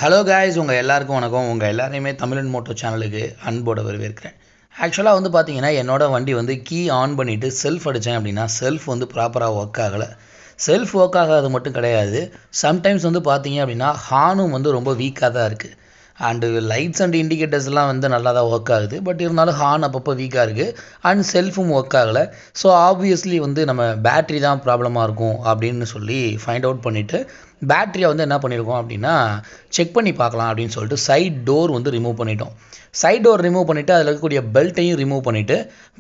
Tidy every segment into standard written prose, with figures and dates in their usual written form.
Hello guys, உங்கள் எல்லாருக்கும் வணக்கம். உங்கள் எல்லாரையுமே Tamilanmoto சேனலுக்கு அன்போடு வரவேற்கிறேன். ஆக்சுவலாக பார்த்தீங்கன்னா என்னோட வண்டி கீ ஆன் பண்ணிவிட்டு செல்ஃப் அடித்தேன் அப்படின்னா செல்ஃப் ப்ராப்பராக ஒர்க் ஆகலை. செல்ஃப் ஒர்க் ஆகாது மட்டும் கிடையாது, சம்டைம்ஸ் பார்த்தீங்க அப்படின்னா ஹார்னும் ரொம்ப வீக்காக தான் இருக்குது. அண்டு லைட்ஸ் அண்ட் இண்டிகேட்டர்ஸ்லாம் நல்லா தான் ஒர்க் ஆகுது. பட் இருந்தாலும் ஹார்ன் அப்பப்போ வீக்காக இருக்குது அண்ட் செல்ஃபும் ஒர்க் ஆகலை. ஸோ ஆப்வியஸ்லி நம்ம பேட்ரி தான் ப்ராப்ளமாக இருக்கும் அப்படின்னு சொல்லி ஃபைண்ட் அவுட் பண்ணிவிட்டு பேட்டரியை என்ன பண்ணியிருக்கோம் அப்படின்னா செக் பண்ணி பார்க்கலாம் அப்படின்னு சொல்லிட்டு சைட் டோர் ரிமூவ் பண்ணிட்டோம். சைட் டோர் ரிமூவ் பண்ணிவிட்டு அதில் இருக்கக்கூடிய பெல்ட்டையும் ரிமூவ் பண்ணிவிட்டு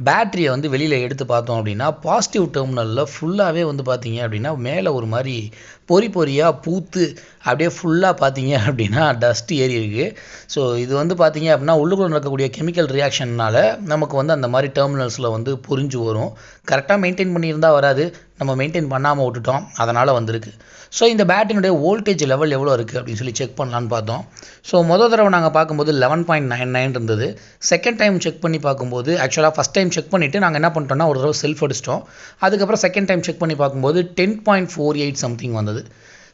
பேட்டரியை வெளியில் எடுத்து பார்த்தோம் அப்படின்னா பாசிட்டிவ் டெர்மினலில் ஃபுல்லாகவே பார்த்தீங்க அப்படின்னா மேலே ஒரு மாதிரி பொறி பொறியாக பூத்து அப்படியே ஃபுல்லாக பார்த்தீங்க அப்படின்னா டஸ்ட் ஏறி இருக்குது. ஸோ இது பார்த்தீங்க அப்படின்னா உள்ளுக்குள்ள நடக்கக்கூடிய கெமிக்கல் ரியாக்ஷன்னால் நமக்கு அந்த மாதிரி டெர்மினல்ஸில் புரிஞ்சு வரும். கரெக்டாக மெயின்டைன் பண்ணியிருந்தால் வராது, நம்ம மெயின்டைன் பண்ணாமல் விட்டுட்டோம், அதனால் வந்திருக்கு. ஸோ இந்த பேட்டரியினுடைய வோல்டேஜ் லெவல் எவ்வளோ இருக்குது அப்படின்னு சொல்லி செக் பண்ணலான்னு பார்த்தோம். ஸோ மொதல் தடவை நாங்கள் பார்க்கும்போது 11.99 இருந்தது. செகண்ட் டைம் செக் பண்ணி பார்க்கும்போது ஆக்சுவலாக ஃபஸ்ட் டைம் செக் பண்ணிவிட்டு நாங்கள் என்ன பண்ணிட்டோம்னா ஒரு தடவை செல்ஃப் அடிச்சிட்டோம். அதுக்கப்புறம் செகண்ட் டைம் செக் பண்ணி பார்க்கும்போது 10.48 சம்திங் வந்தது.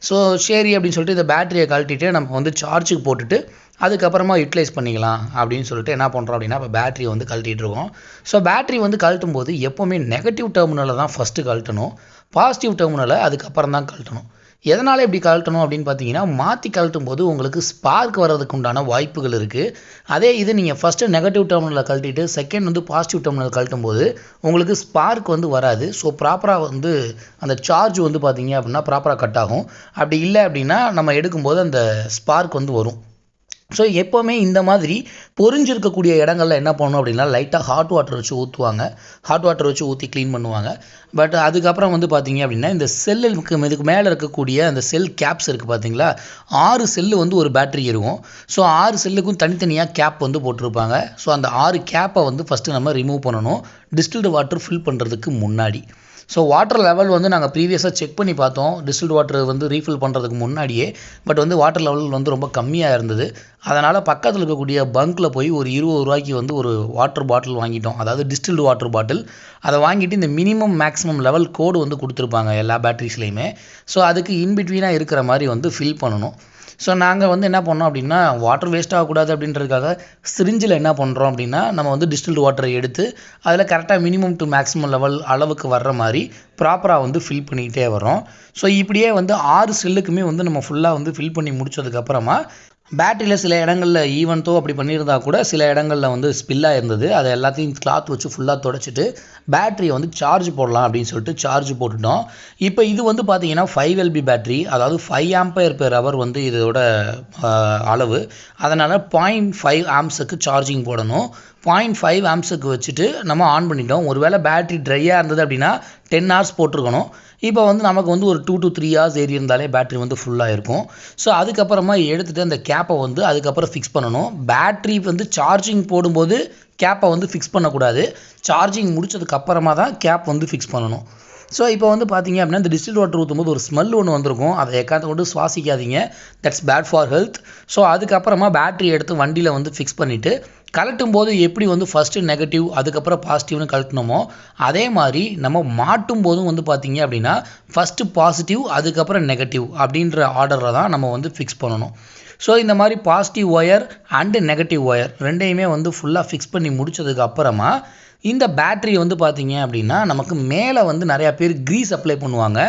ஸோ சரி அப்படின்னு சொல்லிட்டு இந்த பேட்டரியை கழட்டிட்டு நம்ம சார்ஜுக்கு போட்டுட்டு அதுக்கப்புறமா யூட்டிலைஸ் பண்ணிக்கலாம் அப்படின்னு சொல்லிட்டு என்ன பண்ணுறோம் அப்படின்னா இப்போ பேட்டரி கழட்டிகிட்டு இருக்கோம். ஸோ பேட்டரி கழட்டும் போது எப்போவுமே நெகட்டிவ் டெர்மினலை தான் ஃபஸ்ட்டு கழட்டணும், பாசிட்டிவ் டெர்மினலை அதுக்கப்புறம் தான் கழட்டணும். எதனால் இப்படி கழட்டணும் அப்படின்னு பார்த்தீங்கன்னா மாற்றி கழட்டும் போது உங்களுக்கு ஸ்பார்க் வர்றதுக்கு உண்டான வாய்ப்புகள் இருக்குது. அதே இது நீங்கள் ஃபஸ்ட்டு நெகட்டிவ் டெர்மினலை கழட்டிட்டு செகண்ட் பாசிட்டிவ் டெர்மினல் கழட்டும் போது உங்களுக்கு ஸ்பார்க் வராது. ஸோ ப்ராப்பராக அந்த சார்ஜ் பார்த்தீங்க அப்படின்னா ப்ராப்பராக கட் ஆகும். அப்படி இல்லை அப்படின்னா நம்ம எடுக்கும்போது அந்த ஸ்பார்க் வரும். ஸோ எப்போவுமே இந்த மாதிரி பொறிஞ்சிருக்கக்கூடிய இடங்களில் என்ன பண்ணணும் அப்படின்னா லைட்டாக ஹாட் வாட்டர் வச்சு ஊற்றுவாங்க, ஹாட் வாட்டர் வச்சு ஊற்றி க்ளீன் பண்ணுவாங்க. பட் அதுக்கப்புறம் பார்த்தீங்க அப்படின்னா இந்த செல்லுக்கு இதுக்கு மேலே இருக்கக்கூடிய அந்த செல் கேப்ஸ் இருக்குது பார்த்தீங்களா, 6 செல்லு ஒரு பேட்டரி இருக்கும். ஸோ 6 செல்லுக்கும் தனித்தனியாக கேப் போட்டிருப்பாங்க. ஸோ அந்த 6 கேப்பை ஃபஸ்ட்டு நம்ம ரிமூவ் பண்ணணும் டிஸ்டில்டு வாட்டர் ஃபில் பண்ணுறதுக்கு முன்னாடி. ஸோ வாட்டர் லெவல் நாங்கள் ப்ரீவியஸாக செக் பண்ணி பார்த்தோம் டிஸ்டில்டு வாட்டர் ரீஃபில் பண்ணுறதுக்கு முன்னாடியே. பட் வாட்டர் லெவல் ரொம்ப கம்மியாக இருந்தது. அதனால் பக்கத்தில் இருக்கக்கூடிய பங்க்கில் போய் ஒரு 20 ரூபாய்க்கு ஒரு வாட்டர் பாட்டில் வாங்கிட்டோம், அதாவது டிஸ்டில்டு வாட்டர் பாட்டில். அதை வாங்கிட்டு இந்த மினிமம் மேக்ஸிமம் லெவல் கோடு கொடுத்துருப்பாங்க எல்லா பேட்டரிஸ்லையுமே. ஸோ அதுக்கு இன்பிட்வீனாக இருக்கிற மாதிரி ஃபில் பண்ணணும். ஸோ நாங்கள் என்ன பண்ணோம் அப்படின்னா வாட்டர் வேஸ்ட் ஆகக்கூடாது அப்படின்றதுக்காக சிரிஞ்சில் என்ன பண்ணுறோம் அப்படின்னா நம்ம டிஸ்டில்டு வாட்டரை எடுத்து அதில் கரெக்டாக மினிமம் டு மேக்ஸிமம் லெவல் அளவுக்கு வர்ற மாதிரி ப்ராப்பராக ஃபில் பண்ணிக்கிட்டே வரோம். ஸோ இப்படியே 6 செல்லுக்குமே நம்ம ஃபுல்லாக ஃபில் பண்ணி முடிச்சதுக்கப்புறமா பேட்டரியில் சில இடங்களில் ஈவன்த்தோ அப்படி பண்ணியிருந்தால் கூட சில இடங்களில் ஸ்பில்லாக இருந்தது. அதை எல்லாத்தையும் கிளாத் வச்சு ஃபுல்லாக தொடச்சிட்டு பேட்டரியை சார்ஜ் போடலாம் அப்படின்னு சொல்லிட்டு சார்ஜ் போட்டுட்டோம். இப்போ இது பார்த்தீங்கன்னா 5 LB பேட்டரி, அதாவது 5 ஆம்பையர்/ஹவர் இதோட அளவு. அதனால் 0.5 ஆம்ஸுக்கு சார்ஜிங் போடணும். 0.5 ஆம்ஸுக்கு வச்சுட்டு நம்ம ஆன் பண்ணிட்டோம். ஒருவேளை பேட்டரி ட்ரையாக இருந்தது அப்படின்னா 10 ஹவர்ஸ் போட்டிருக்கணும். இப்போ நமக்கு ஒரு 2 to 3 ஹவர்ஸ் ஏறி இருந்தாலே பேட்டரி ஃபுல்லாக இருக்கும். ஸோ அதுக்கப்புறமா எடுத்துகிட்டு அந்த கேப்பை அதுக்கப்புறம் ஃபிக்ஸ் பண்ணணும். பேட்டரி சார்ஜிங் போடும்போது கேப்பை ஃபிக்ஸ் பண்ணக்கூடாது, சார்ஜிங் முடிச்சதுக்கப்புறமா தான் கேப் ஃபிக்ஸ் பண்ணணும். ஸோ இப்போ பார்த்தீங்க அப்படின்னா இந்த டிஸ்டில்டு வாட்டர் ஊற்றும்போது ஒரு ஸ்மெல் ஒன்று வந்திருக்கும், அதை எக்காத்த கொண்டு சுவாசிக்காதீங்க, that's bad for health. So அதுக்கப்புறமா பேட்டரி எடுத்து வண்டியில் ஃபிக்ஸ் பண்ணிவிட்டு கழட்டும் போது எப்படி ஃபஸ்ட்டு நெகட்டிவ் அதுக்கப்புறம் பாசிட்டிவ்னு கழட்டணுமோ அதே மாதிரி நம்ம மாட்டும் போதும் பார்த்தீங்க அப்படின்னா ஃபஸ்ட்டு பாசிட்டிவ் அதுக்கப்புறம் நெகட்டிவ் அப்படின்ற ஆர்டரில் தான் நம்ம ஃபிக்ஸ் பண்ணணும். ஸோ இந்த மாதிரி positive wire and negative wire ரெண்டையுமே ஃபுல்லாக ஃபிக்ஸ் பண்ணி முடிச்சதுக்கு அப்புறமா இந்த பேட்டரி பார்த்தீங்க அப்படின்னா நமக்கு மேலே நிறையா பேர் க்ரீஸ் அப்ளை பண்ணுவாங்க.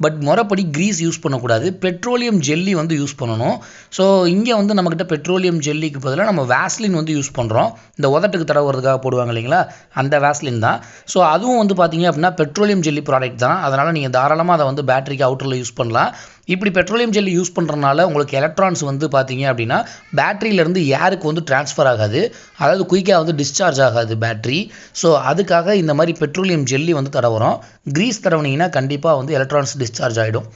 பட் முறைப்படி க்ரீஸ் யூஸ் பண்ணக்கூடாது, பெட்ரோலியம் ஜெல்லி யூஸ் பண்ணணும். ஸோ இங்கே நம்மக்கிட்ட பெட்ரோலியம் ஜெல்லிக்கு பதிலாக நம்ம வேஸ்லின் யூஸ் பண்ணுறோம். இந்த உதட்டுக்கு தடவுறதுக்காக போடுவாங்க இல்லைங்களா, அந்த வேஸ்லின் தான். ஸோ அதுவும் பார்த்தீங்க அப்படின்னா பெட்ரோலியம் ஜெல்லி ப்ராடக்ட் தான். அதனால் நீங்கள் தாராளமாக அதை பேட்டரிக்கு அவுட்டரில் யூஸ் பண்ணலாம். இப்படி பெட்ரோலியம் ஜெல்லி யூஸ் பண்ணுறதுனால உங்களுக்கு எலக்ட்ரான்ஸ் பார்த்தீங்க அப்படின்னா பேட்டரியிலேருந்து ஏருக்கு ட்ரான்ஸ்ஃபர் ஆகாது, அதாவது குயிக்காக டிஸ்சார்ஜ் ஆகாது பேட்டரி. ஸோ அதுக்காக இந்த மாதிரி பெட்ரோலியம் ஜெல்லி தடவுறோம். க்ரீஸ் தடவுனீங்கன்னா கண்டிப்பாக எலக்ட்ரான்ஸ் டிஸ்சார்ஜ் ஆகிடும்.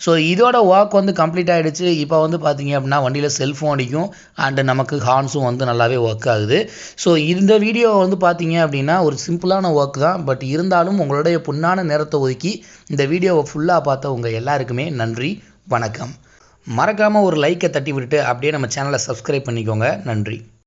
ஸோ இதோட ஒர்க் கம்ப்ளீட் ஆகிடுச்சு. இப்போ பார்த்தீங்க அப்படின்னா வண்டியில் செல்ஃபோன் அடிக்கும் அண்டு நமக்கு ஹார்ன்ஸும் நல்லாவே ஒர்க் ஆகுது. ஸோ இந்த வீடியோ பார்த்தீங்க அப்படின்னா ஒரு சிம்பிளான ஒர்க் தான். பட் இருந்தாலும் உங்களுடைய பொன்னான நேரத்தை ஒதுக்கி இந்த வீடியோவை ஃபுல்லாக பார்த்த உங்கள் எல்லாருக்குமே நன்றி, வணக்கம். மறக்காமல் ஒரு லைக்கை தட்டி விட்டுட்டு அப்படியே நம்ம சேனலை சப்ஸ்கிரைப் பண்ணிக்கோங்க. நன்றி.